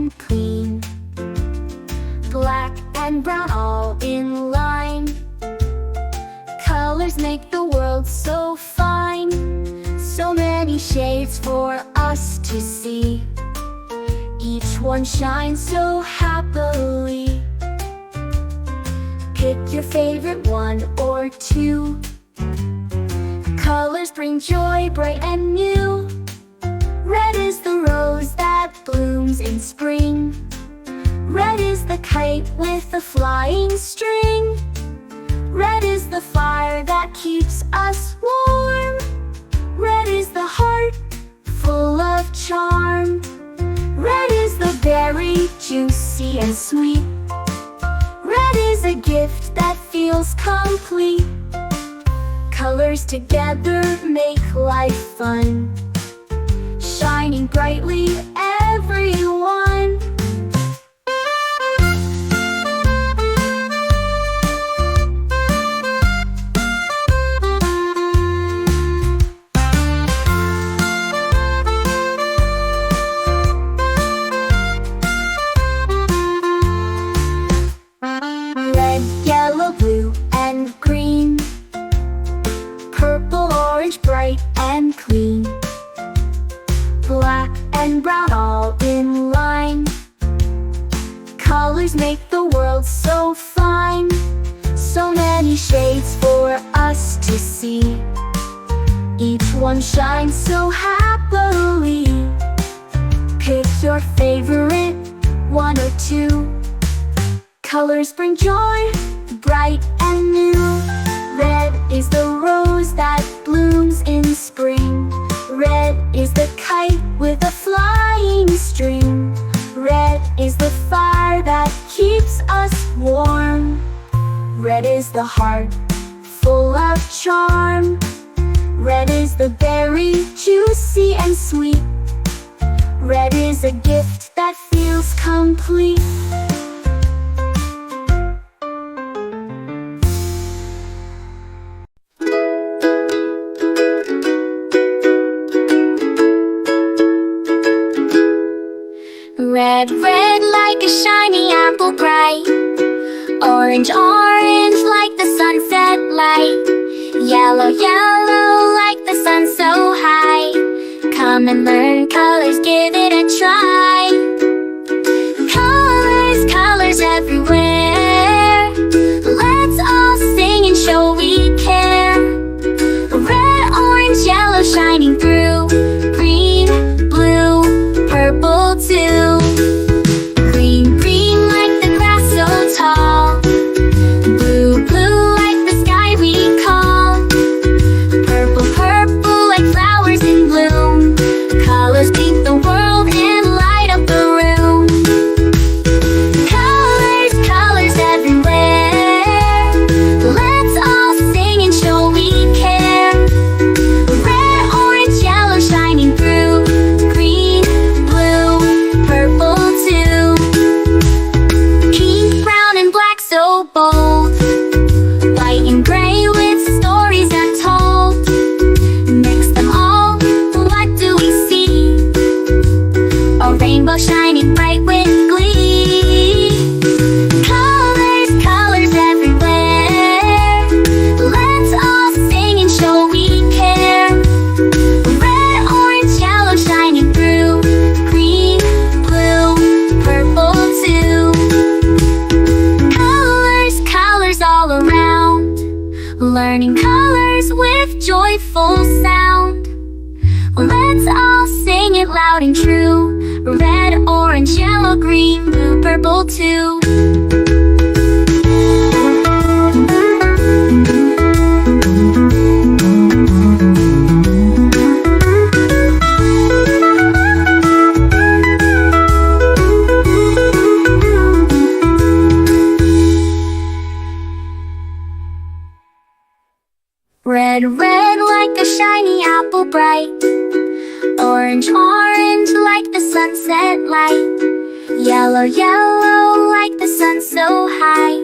and clean. Black and brown all in line. Colors make the world so fine. So many shades for us to see. Each one shines so happily. Pick your favorite one or two. Colors bring joy bright and new. Red is the rose that blooms in spring. Red is the kite with the flying string. Red is the fire that keeps us warm. Red is the heart full of charm. Red is the berry, juicy and sweet. Red is a gift that feels complete. Colors together make life fun, shining brightly, everyone. Red, yellow, blue, and green. Purple, orange, bright and clean. Black and brown all in line. Colors make the world so fine. So many shades for us to see. Each one shines so happily. Pick your favorite one or two. Colors bring joy, bright and new. Red is the rose that blooms in spring. Red is the kite with a flying string. Red is the fire that keeps us warm. Red is the heart full of charm. Red is the berry, juicy and sweet. Red is a gift that feels complete. Red, red like a shiny apple bright. Orange, orange like the sunset light. Yellow, yellow like the sun so high. Come and learn colors, give it a try. Colors, colors everywhere. Let's all sing and show we care. Red, orange, yellow shining through. Green, blue, purple too. Green, green like the grass so tall. Blue, blue like the sky we call. Purple, purple like flowers in bloom. Colors paint the world and light up the room. Colors, colors everywhere. Let's all sing and show we care. Red, orange, yellow shining through. Green, blue, purple too. Pink, brown and black so bold. White and gray with stories untold. Mix them all, what do we see? A rainbow shining bright with glee. Colors, colors everywhere. Let's all sing and show we care. Red, orange, yellow shining through. Green, blue, purple too. Colors, colors all around. Learning colors with joyful sound. Let's all sing it loud and true. Red, orange, yellow, green, blue, purple too. Red, red like a shiny apple bright. Orange, orange like the sunset light. Yellow, yellow like the sun so high.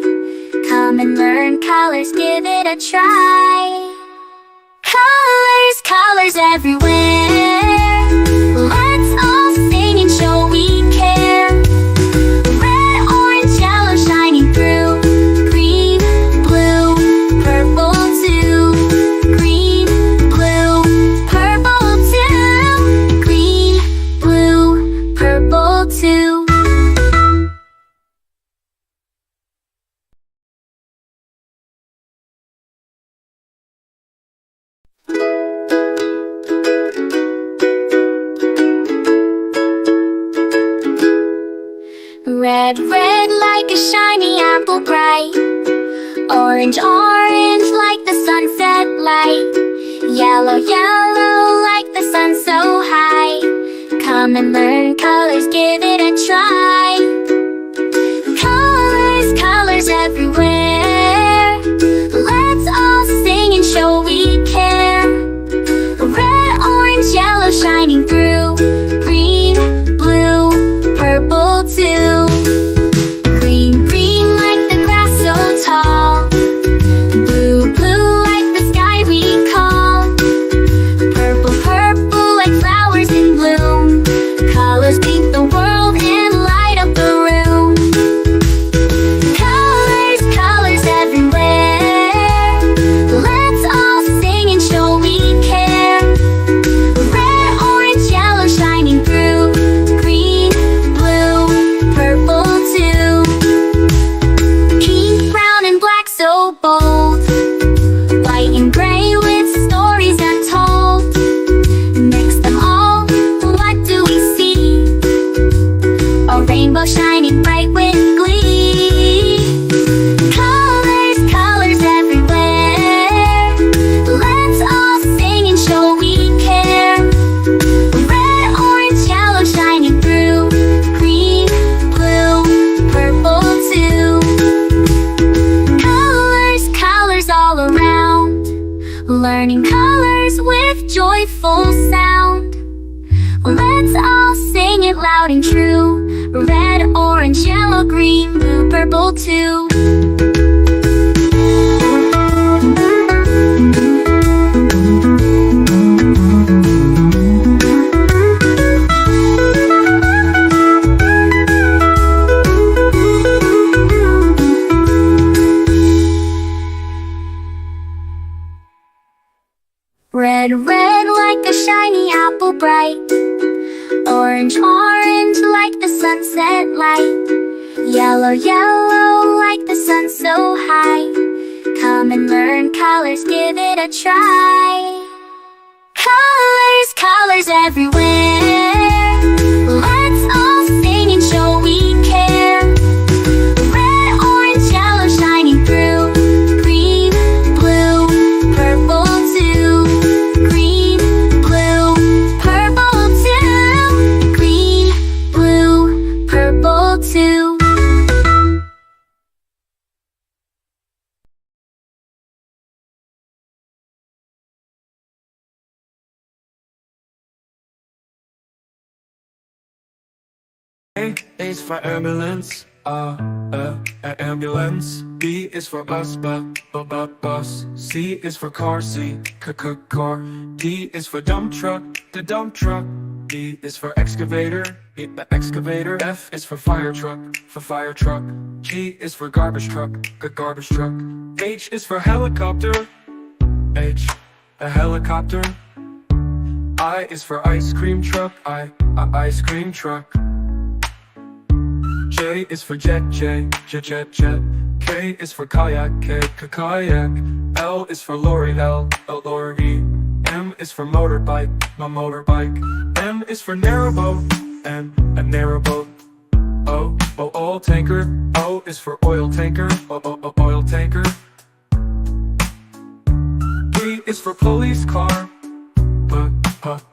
Come and learn colors, give it a try. Colors, colors everywhere. Let's all sing and show we care. Red, red like a shiny apple bright. Orange, orange like the sunset light. Yellow, yellow like the sun so high. Come and learn colors, give it a try. Colors, colors everywhere. Let's all sing and show we care. Red, orange, yellow shining through. Green, blue, purple too. Green, green like the grass so tall. Blue, blue like the sky we call. Purple, purple like flowers in bloom. Colors paint the world and light up the room. Colors, colors everywhere. Let's all sing and show we care. Red, orange, yellow shining through. Green, blue, purple too. Pink, brown and black so bold. White and gray with stories untold. Mix them all, what do we see? A rainbow shining bright with glee. Colors, colors everywhere. Let's all sing and show we care. Red, orange, yellow shining through. Green, blue, purple too. Colors, colors all around. Learning colors with joyful sound. Let's all sing it loud and true. Red, orange, yellow, green, blue, purple too. Red, red like a shiny apple bright. Orange, orange like the sunset light. Yellow, yellow like the sun so high. Come and learn colors, give it a try. Colors, colors everywhere. Let's all sing and show we care. Red, orange, yellow shining through. Green, blue, purple too. Green, blue, purple too. Green, blue, purple too. A is for ambulance, ambulance. B is for bus, bus. C is for car, car. D is for dump truck, the dump truck. E is for excavator, the excavator. F is for fire truck, G is for garbage truck, garbage truck. H is for helicopter, a helicopter. I is for ice cream truck, ice cream truck. J is for jet. K is for kayak, kayak. L is for lorry, lorry. M is for motorbike, motorbike. N is for narrowboat, a narrowboat. O, oil tanker. O is for oil tanker, oil tanker. P is for police car,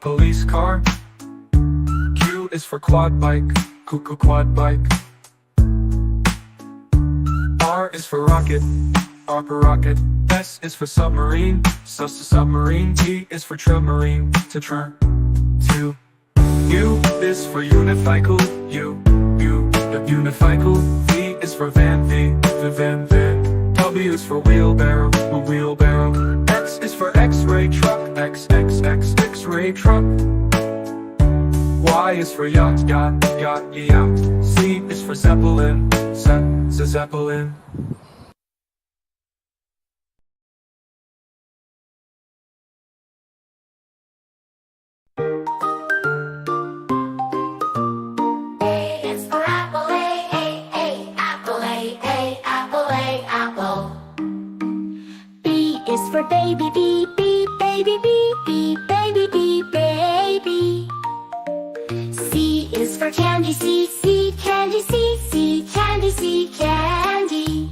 police car. Q is for quad bike, quad bike. R is for rocket, rocket. S is for submarine, submarine. T is for submarine, to. U is for unicycle, unicycle. V is for van, van. W is for wheelbarrow, wheelbarrow. X is for X-ray truck, X-ray truck. Y is for yacht, yacht. Z is for zeppelin, zeppelin. For baby, beep, beep, baby, beep, beep, baby, beep, baby. C is for candy, C, candy, C. candy.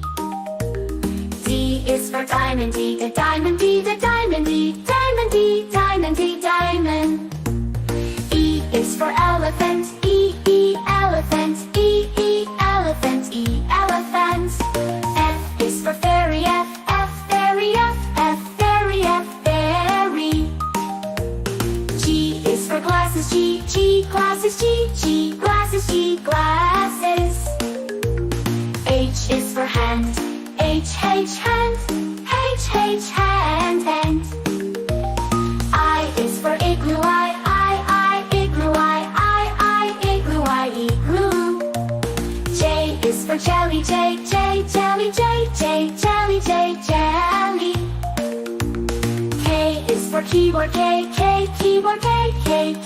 D is for diamond, D, the diamond, D, the diamond, D, diamond, D, diamond, D, diamond. E is for elephant, E, elephant, E, elephant, E, elephant. F is for fairy, F, fairy, F, fairy, fairy. G is for glasses, G, glasses, G, glasses, G, glasses. H is for hand, H, hand, H, hand. I is for igloo, I, igloo, I, igloo, I, igloo. J is for jelly, J, jelly, J, jelly, jelly. K is for keyboard, K, keyboard, K,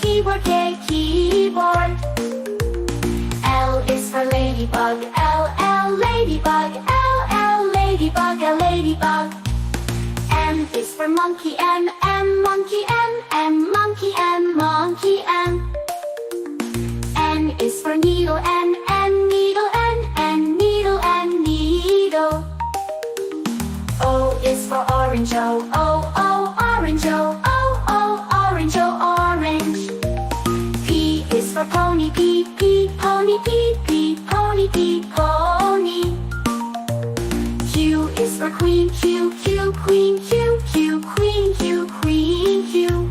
keyboard, keyboard. L is for ladybug, L, ladybug, L, ladybug, ladybug. M is for monkey, M, monkey, M, monkey, M, monkey, M. N is for needle, N, needle, N, needle, needle. O is for orange, O, orange, O, orange, orange. P is for pony, P, pony, P, pony, pony. Q is for queen, Q, queen, Q, queen, queen, Q.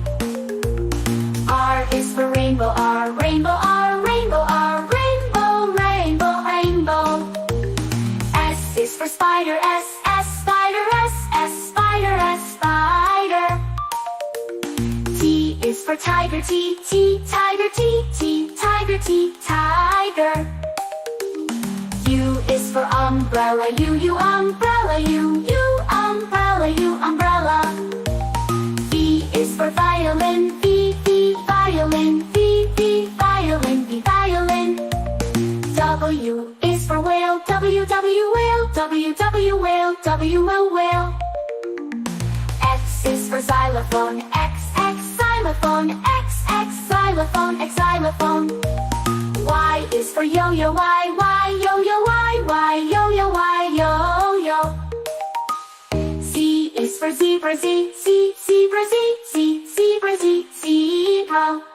R is for rainbow, R, rainbow, R, rainbow, R, rainbow, rainbow, rainbow. S is for spider, S, spider, S, spider, S, spider. T is for tiger, T, tiger, T, tiger, T, tiger. U is for umbrella, U, umbrella, U, umbrella, U, umbrella. V is for violin, V, violin, V, violin, V, violin. W is for whale, W, whale, W, whale, W, whale. X is for xylophone, X, xylophone, X, xylophone, xylophone. Y is for yo-yo, Y, yo-yo, Y, yo-yo, Y, yo-yo. Z is for zebra, Z, zebra, Z, zebra, Z, zebra.